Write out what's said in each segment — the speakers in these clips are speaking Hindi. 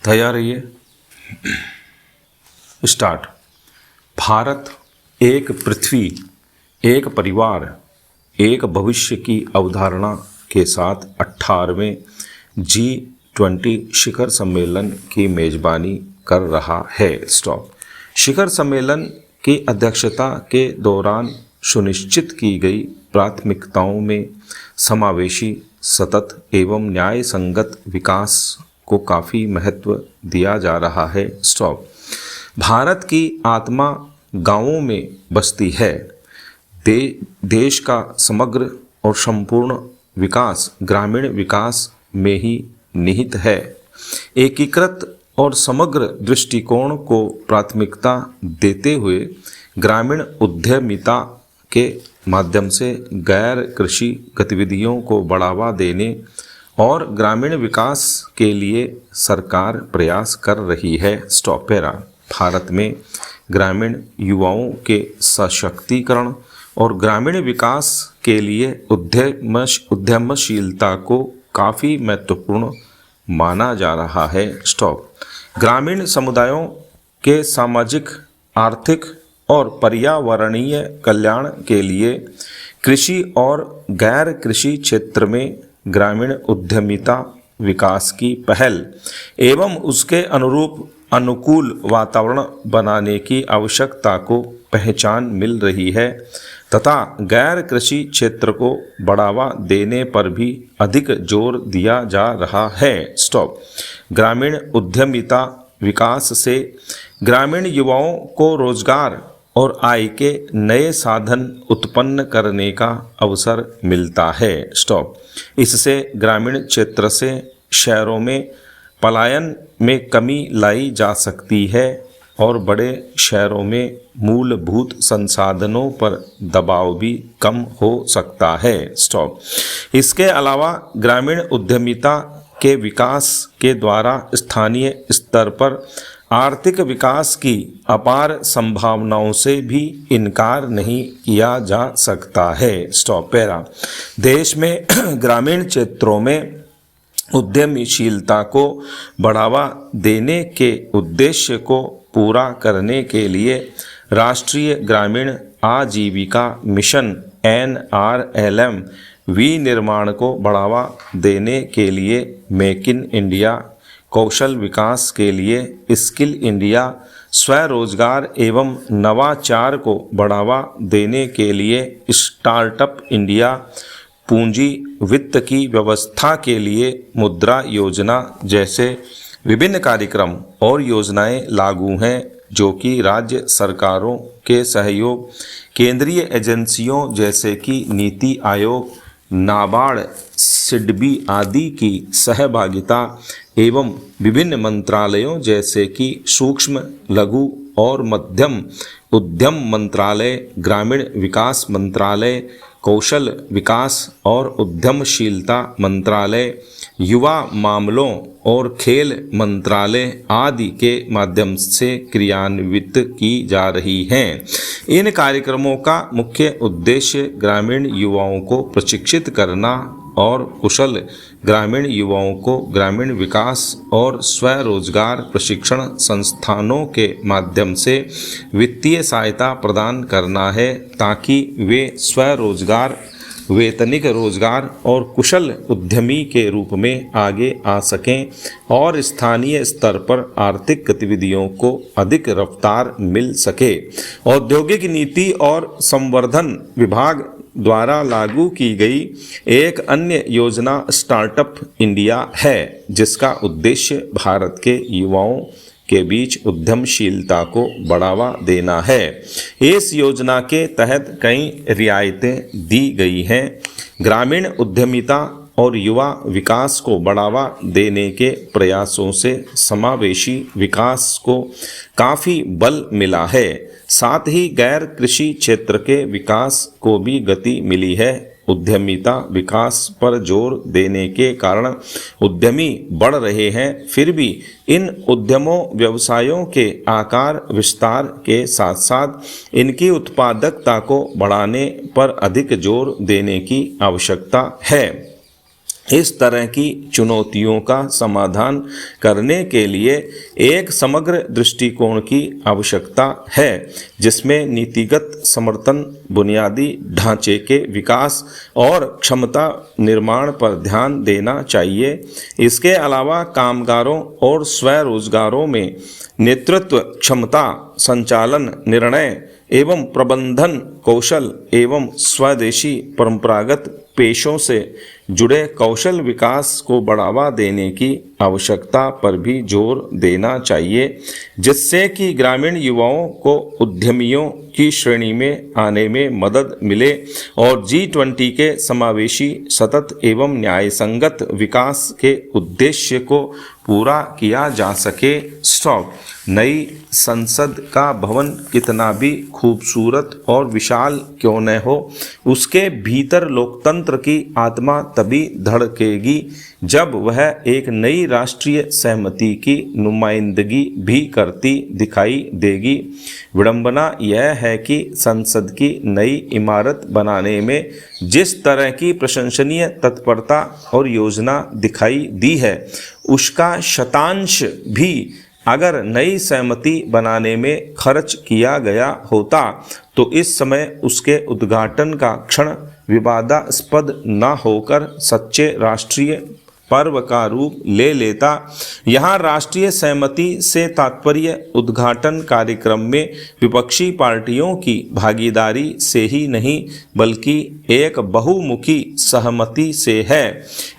तैयार रहिए। स्टार्ट। भारत एक पृथ्वी, एक परिवार, एक भविष्य की अवधारणा के साथ 18वें G20 शिखर सम्मेलन की मेजबानी कर रहा है। स्टॉप। शिखर सम्मेलन की अध्यक्षता के दौरान सुनिश्चित की गई प्राथमिकताओं में समावेशी, सतत एवं न्याय संगत विकास को काफ़ी महत्व दिया जा रहा है। स्टॉप। भारत की आत्मा गांवों में बसती है। देश का समग्र और संपूर्ण विकास ग्रामीण विकास में ही निहित है। एकीकृत और समग्र दृष्टिकोण को प्राथमिकता देते हुए ग्रामीण उद्यमिता के माध्यम से गैर कृषि गतिविधियों को बढ़ावा देने और ग्रामीण विकास के लिए सरकार प्रयास कर रही है। Stop para. भारत में ग्रामीण युवाओं के सशक्तिकरण और ग्रामीण विकास के लिए उद्यमशीलता को काफ़ी महत्वपूर्ण माना जा रहा है। स्टॉप। ग्रामीण समुदायों के सामाजिक, आर्थिक और पर्यावरणीय कल्याण के लिए कृषि और गैर कृषि क्षेत्र में ग्रामीण उद्यमिता विकास की पहल एवं उसके अनुरूप अनुकूल वातावरण बनाने की आवश्यकता को पहचान मिल रही है तथा गैर कृषि क्षेत्र को बढ़ावा देने पर भी अधिक जोर दिया जा रहा है। स्टॉप। ग्रामीण उद्यमिता विकास से ग्रामीण युवाओं को रोजगार और आय के नए साधन उत्पन्न करने का अवसर मिलता है। स्टॉप। इससे ग्रामीण क्षेत्र से शहरों में पलायन में कमी लाई जा सकती है और बड़े शहरों में मूलभूत संसाधनों पर दबाव भी कम हो सकता है। स्टॉप। इसके अलावा ग्रामीण उद्यमिता के विकास के द्वारा स्थानीय स्तर पर आर्थिक विकास की अपार संभावनाओं से भी इनकार नहीं किया जा सकता है। Stop para. देश में ग्रामीण क्षेत्रों में उद्यमशीलता को बढ़ावा देने के उद्देश्य को पूरा करने के लिए राष्ट्रीय ग्रामीण आजीविका मिशन NRLM विनिर्माण को बढ़ावा देने के लिए मेक इन इंडिया, कौशल विकास के लिए स्किल इंडिया, स्वरोजगार एवं नवाचार को बढ़ावा देने के लिए स्टार्टअप इंडिया, पूंजी वित्त की व्यवस्था के लिए मुद्रा योजना जैसे विभिन्न कार्यक्रम और योजनाएं लागू हैं, जो कि राज्य सरकारों के सहयोग, केंद्रीय एजेंसियों जैसे कि नीति आयोग, नाबार्ड, सिडबी आदि की सहभागिता एवं विभिन्न मंत्रालयों जैसे कि सूक्ष्म, लघु और मध्यम उद्यम मंत्रालय, ग्रामीण विकास मंत्रालय, कौशल विकास और उद्यमशीलता मंत्रालय, युवा मामलों और खेल मंत्रालय आदि के माध्यम से क्रियान्वित की जा रही हैं। इन कार्यक्रमों का मुख्य उद्देश्य ग्रामीण युवाओं को प्रशिक्षित करना और कुशल ग्रामीण युवाओं को ग्रामीण विकास और स्वरोजगार प्रशिक्षण संस्थानों के माध्यम से वित्तीय सहायता प्रदान करना है, ताकि वे स्वरोजगार, वेतनिक रोजगार और कुशल उद्यमी के रूप में आगे आ सकें और स्थानीय स्तर पर आर्थिक गतिविधियों को अधिक रफ्तार मिल सके। औद्योगिक नीति और संवर्धन विभाग द्वारा लागू की गई एक अन्य योजना स्टार्टअप इंडिया है, जिसका उद्देश्य भारत के युवाओं के बीच उद्यमशीलता को बढ़ावा देना है। इस योजना के तहत कई रियायतें दी गई हैं। ग्रामीण उद्यमिता और युवा विकास को बढ़ावा देने के प्रयासों से समावेशी विकास को काफ़ी बल मिला है। साथ ही गैर कृषि क्षेत्र के विकास को भी गति मिली है। उद्यमिता विकास पर जोर देने के कारण उद्यमी बढ़ रहे हैं, फिर भी इन उद्यमों व्यवसायों के आकार विस्तार के साथ साथ इनकी उत्पादकता को बढ़ाने पर अधिक जोर देने की आवश्यकता है। इस तरह की चुनौतियों का समाधान करने के लिए एक समग्र दृष्टिकोण की आवश्यकता है, जिसमें नीतिगत समर्थन, बुनियादी ढांचे के विकास और क्षमता निर्माण पर ध्यान देना चाहिए। इसके अलावा कामगारों और स्वरोजगारों में नेतृत्व क्षमता, संचालन, निर्णय एवं प्रबंधन कौशल एवं स्वदेशी परंपरागत पेशों से जुड़े कौशल विकास को बढ़ावा देने की आवश्यकता पर भी जोर देना चाहिए, जिससे कि ग्रामीण युवाओं को उद्यमियों की श्रेणी में आने में मदद मिले और G20 के समावेशी, सतत एवं न्यायसंगत विकास के उद्देश्य को पूरा किया जा सके। स्टॉप। नई संसद का भवन कितना भी खूबसूरत और विशाल क्यों न हो, उसके भीतर लोकतंत्र की आत्मा तभी धड़केगी जब वह एक नई राष्ट्रीय सहमति की नुमाइंदगी भी करती दिखाई देगी। विडंबना यह है कि संसद की नई इमारत बनाने में जिस तरह की प्रशंसनीय तत्परता और योजना दिखाई दी है, उसका शतांश भी अगर नई सहमति बनाने में खर्च किया गया होता तो इस समय उसके उद्घाटन का क्षण विवादास्पद न होकर सच्चे राष्ट्रीय पर्व का रूप ले लेता। यहाँ राष्ट्रीय सहमति से तात्पर्य उद्घाटन कार्यक्रम में विपक्षी पार्टियों की भागीदारी से ही नहीं, बल्कि एक बहुमुखी सहमति से है।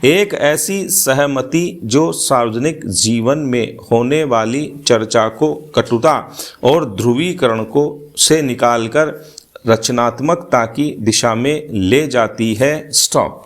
एक ऐसी सहमति जो सार्वजनिक जीवन में होने वाली चर्चा को कटुता और ध्रुवीकरण को से निकालकर रचनात्मकता की दिशा में ले जाती है। स्टॉप।